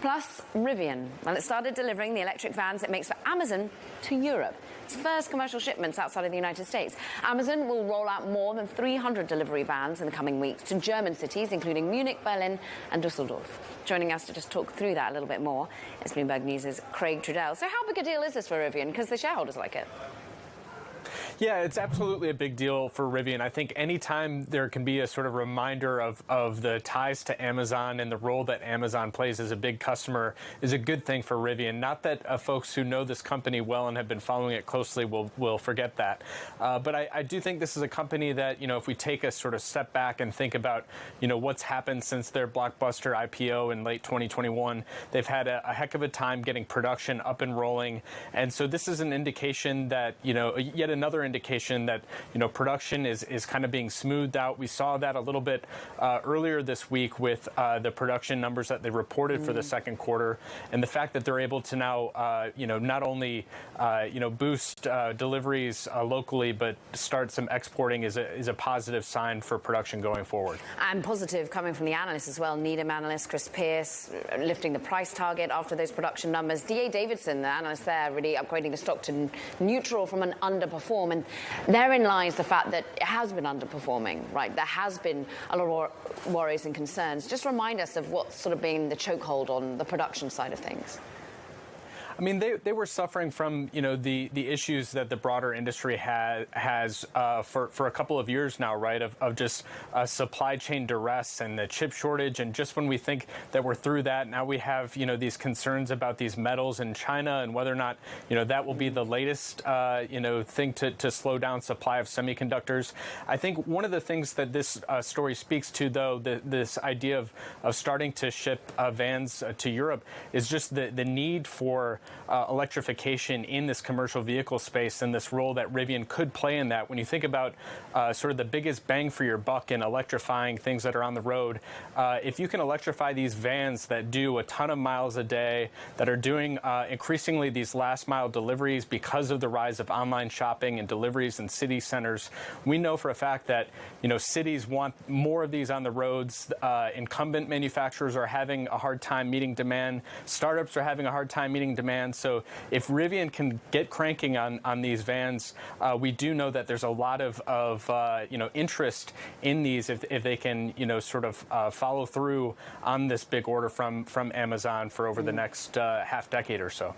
Plus, Rivian. Well, it started delivering the electric vans it makes for Amazon to Europe. Its first commercial shipments outside of the United States. Amazon will roll out more than 300 delivery vans in the coming weeks to German cities, including Munich, Berlin and Dusseldorf. Joining us to just talk through that a little bit more is Bloomberg News' Craig Trudell. So how big a deal is this for Rivian? Because the shareholders like it. Yeah, it's absolutely a big deal for Rivian. I think anytime there can be a sort of reminder of the ties to Amazon and the role that Amazon plays as a big customer is a good thing for Rivian. Not that folks who know this company well and have been following it closely will forget that. But I do think this is a company that, if we take a sort of step back and think about, what's happened since their blockbuster IPO in late 2021, they've had a heck of a time getting production up and rolling. And so this is an indication that, yet another indication that production is kind of being smoothed out. We saw that a little bit earlier this week with the production numbers that they reported for the second quarter, and the fact that they're able to now not only boost deliveries locally but start some exporting is a positive sign for production going forward. And positive coming from the analysts as well. Needham analyst Chris Pierce lifting the price target after those production numbers. D.A. Davidson, the analyst there, really upgrading the stock to neutral from an underperform. And therein lies the fact that it has been underperforming, right? There has been a lot of worries and concerns. Just remind us of what's sort of been the chokehold on the production side of things. I mean, they were suffering from, the issues that the broader industry has for a couple of years now, right, of just supply chain duress and the chip shortage. And just when we think that we're through that, now we have, these concerns about these metals in China and whether or not, that will be the latest, thing to slow down supply of semiconductors. I think one of the things that this story speaks to, though, this idea of starting to ship vans to Europe is just the need for electrification in this commercial vehicle space and this role that Rivian could play in that. When you think about sort of the biggest bang for your buck in electrifying things that are on the road, if you can electrify these vans that do a ton of miles a day, that are doing increasingly these last mile deliveries because of the rise of online shopping and deliveries in city centers, we know for a fact that, cities want more of these on the roads. Incumbent manufacturers are having a hard time meeting demand. Startups are having a hard time meeting demand. So if Rivian can get cranking on these vans, we do know that there's a lot of interest in these if they can sort of follow through on this big order from Amazon for over the next half decade or so.